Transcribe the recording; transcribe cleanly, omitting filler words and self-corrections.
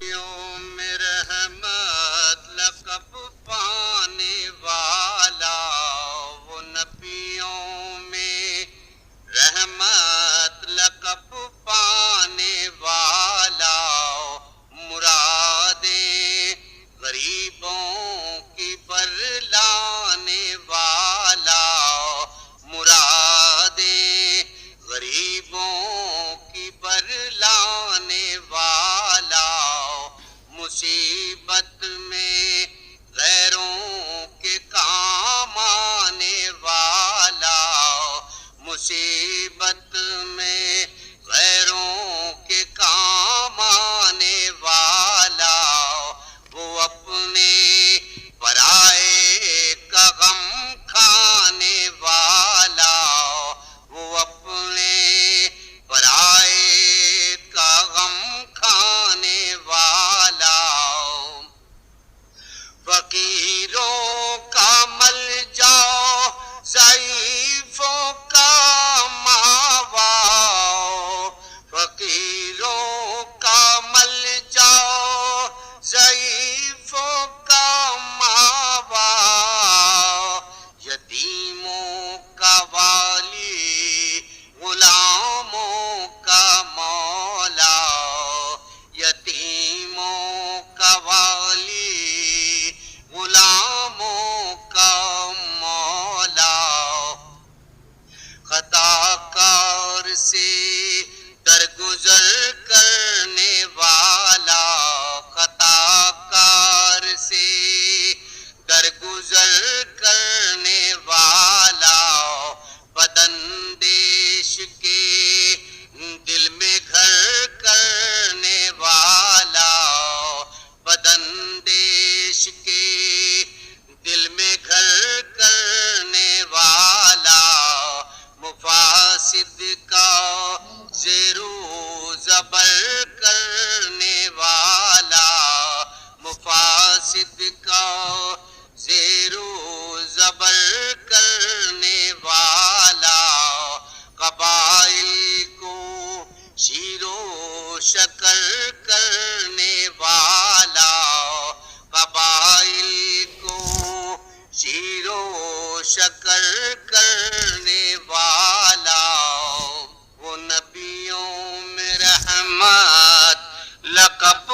میں رحمت لقب پانے والا، وہ نبیوں میں رحمت لقب پانے والا، مرادیں غریبوں کی برلانے والا، مرادیں غریبوں کی برلانے والا، مصیبت میں غیروں کے کام آنے والا، مصیبت میں غیروں کے کام آنے والا، وہ اپنے پرائے کا غم کھانے والا، وہ اپنے پرائے کا غم کھانے والا، فقیروں کا ملجا ضعیفوں کا ماوا، فقیروں کا ملجا ضعیفوں کا ماوا، یتیموں کا والی غلاموں کا مولا، یتیموں کا والی غلاموں کا مولا، خطا کار سے درگزر کرنے والا، خطا کار سے درگزر کرنے والا، بداندیش کے دل میں گھر کرنے والا، بداندیش کے دل میں گھر کرنے والا، مفاسد کا زیر و زبر کرنے والا، مفاسد کا زیر و زبر کرنے والا، قبائل کو شیر و شکر کرنے والا، قبائل کو شیر و شکر کرنے والا، وہ نبیوں میں رحمت لقب